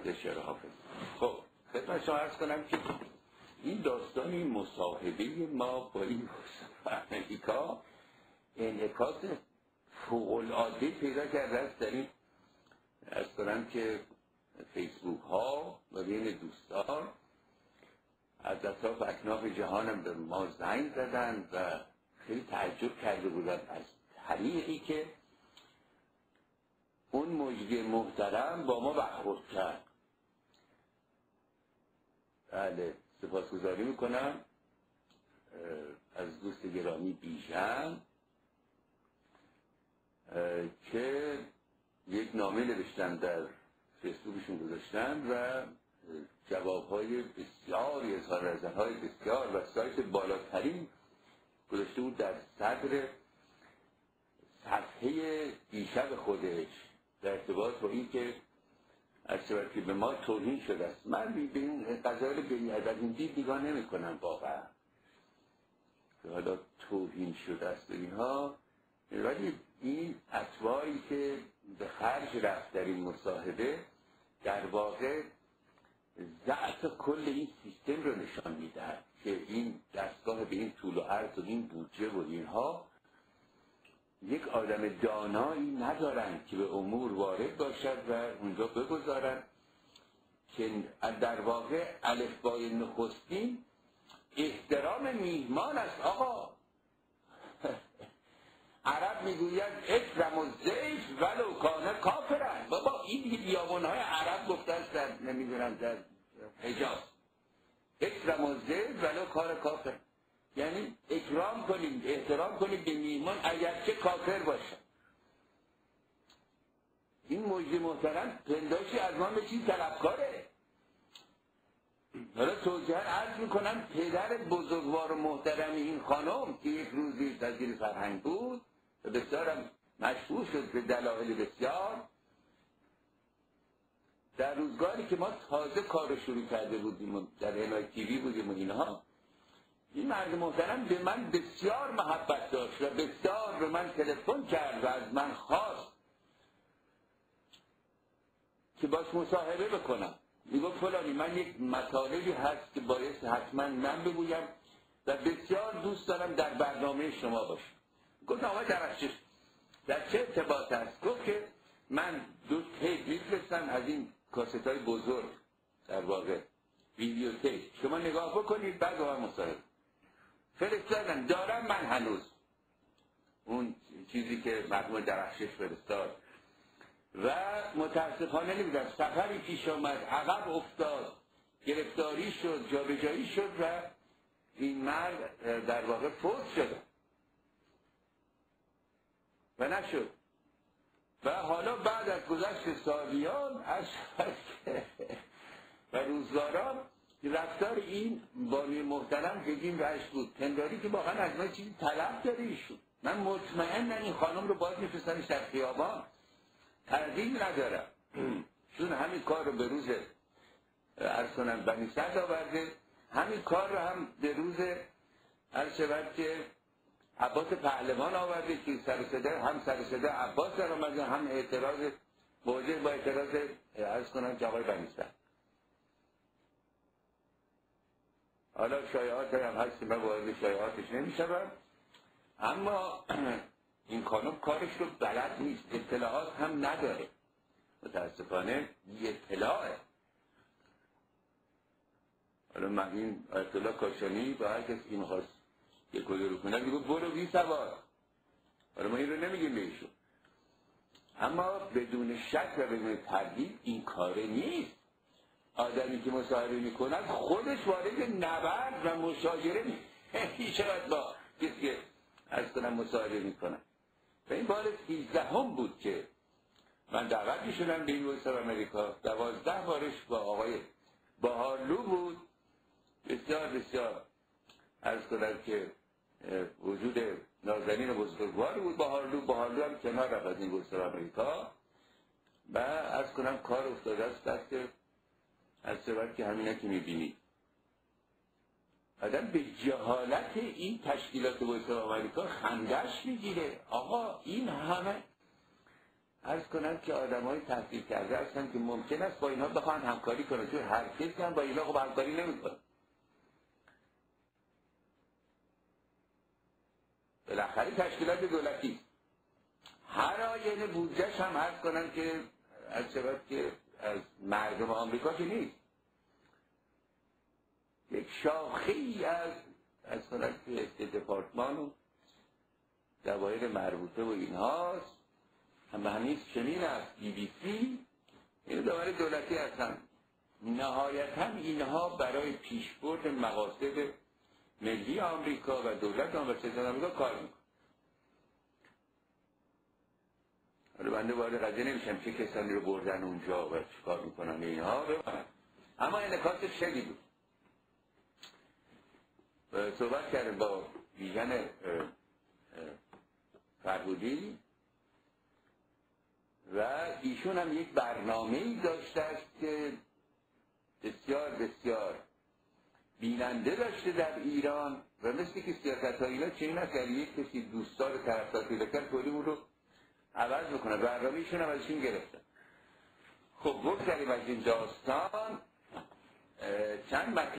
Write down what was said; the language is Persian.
از شعر حافظ. خب خدمت شما عرض کنم که این داستان، این مصاحبه ما با این امریکا انعکاس فوق‌العاده پیدا کرده است در این عرض کنم که فیسبوک ها و بین دوستان از اطراف اکناف جهانم به ما زنگ زدن و خیلی تعجب کرده بودن از طریقی که اون مجری محترم با ما برخورد کرد. بله، سپاسگزاری میکنم از دوست گرامی بیژن که یک نامه نوشتن در فیسبوکشون گذاشتن و جوابهای بسیاری، اظهار نظرهای بسیار و سایت بالاترین گذاشته بود در صدر صفحه دیشب خودش در ارتباط با این که از که به ما توهین شده است. من به این قضایل بینی از این دید نگاه نمی کنم واقعا که حالا توهین شده است اینها، ولی این اتباعی که به خرج رفت در این مصاحبه در واقع ضعف کل این سیستم رو نشان میدهد که این دستگاه به این طول و عرض و این بودجه و اینها یک آدم دانایی ندارن که به امور وارد باشد و اونجا بگذارن که در واقع الفبای نخستین احترام میهمان است. آقا عرب میگوید اکرم الضیف ولو کان کافرا. بابا این دیگه بیابانهای عرب گفتن در نمیدونم در حجاز اکرم الضیف ولو کان کافر، یعنی اکرام کنیم، احترام کنیم به میهمان اگرچه کافر باشه. این مجری محترم پنداشی از ما به چی طلبکاره. حالا توجیه عرض میکنم پدر بزرگوار و محترم این خانم که یک روزی وزیر فرهنگ بود و بسیارم مشهور شد به دلایل بسیار، در روزگاری که ما تازه کار رو شروع کرده بودیم در انای تیوی بودیم و اینها، این مرد محترم به من بسیار محبت داشت و بسیار به من تلفن کرد و از من خواست که باش مصاحبه بکنم. میگفت فلانی من یک مطالبی هست که باید حتما من بگویم و بسیار دوست دارم در برنامه شما باشم. گفت آقای درخشش در چه ارتباط هست؟ گفت که من 2 تیپ میفرستم از این کاست های بزرگ، در واقع ویدیو تیپ، شما نگاه بکنید بعد با من مصاحبه. فرستادن دارم من هنوز اون چیزی که مرحوم درخشش فرستاد و متاسفانه نمیدونم سفری پیش آمد، عقب افتاد، گرفتاری شد، جابجایی شد و این مرد در واقع فوت شد و نشد. و حالا بعد از گذشت سالیان و روزگاران رفتار این بانی محترم بدین رشت بود، پنداری که واقعا از من چیزی طلب داره ایشون. من مطمئنم این خانم رو باید میفرستنش در خیابان، تردید ندارم چون همین کار رو به روز عرض کنم بنی سعد آورده، همین کار رو هم به روز عرض شود که عباس پهلوان آورده که هم سر صدا عباس در آمده، هم اعتراض واجه با اعتراض عرض کنم که آقای بنی سعد. حالا شایعات هم هست که من وارد شایعاتش نمیشم، اما این خانم کارش رو بلد نیست، اطلاعات هم نداره، متاسفانه بی اطلاعه. حالا من این آیت الله کاشانی با هر کسی که میخواست یک کلی رو کنه میگو برو بی سوار. حالا ما این رو نمیگیم به ایشون، اما بدون شک و بدون تردید این کاره نیست. آدمی که مصاحبه میکند خودش وارد نبرد و مشاجره میشود با کسی که از کنم مصاحبه میکنم. و این بار 13 بود که من دعوت میشدم به یوسف امریکا، 12 بارش با آقای باهارلو بود. بسیار بسیار عرض کنم که وجود نازنین بزرگوار بود باهارلو هم کنار رفت از این یوسف امریکا و عرض کنم کار افتاده است دست از سبب که همینه که میبینید. آدم به جهالت این تشکیلات یوسف امریکا خندش میگیره. آقا این همه عرض کنم که آدمای تحصیل کرده هستن که ممکن است با اینها بخوان همکاری کنن، چون هر کسی هم با اینا خب همکاری نمیکنه. بالاخره تشکیلات دولتی هر آینه بودجهش هم عرض کنم که از شباب که از مردم آمریکا که نیست، یک شاخه‌ای از کنم که دپارتمان و دوایر مربوطه و اینهاست، هم همین چنین است BBC، این دوایر دولتی هستن. نهایتا اینها برای پیشبرد مقاصد ملی آمریکا و دولت آمریکا کار میکنن. حالا بنده وارد قضیه نمیشم چه کسانی رو بردن اونجا و چیکار میکنن اینها بمانن، اما انعکاسش خیلی بود. صحبت کردم با ویژن فرهودی و ایشون هم یک برنامه‌ای داشته است که بسیار بسیار بیننده داشته در ایران و مثل که سیاست‌های اینا چنین است که یک کسی دوستدار طرفدار پیدا کرد کلی اون رو عوض بکنه. برنامه ایشون هم ازشون گرفتن. خب بگذاریم از این داستان چند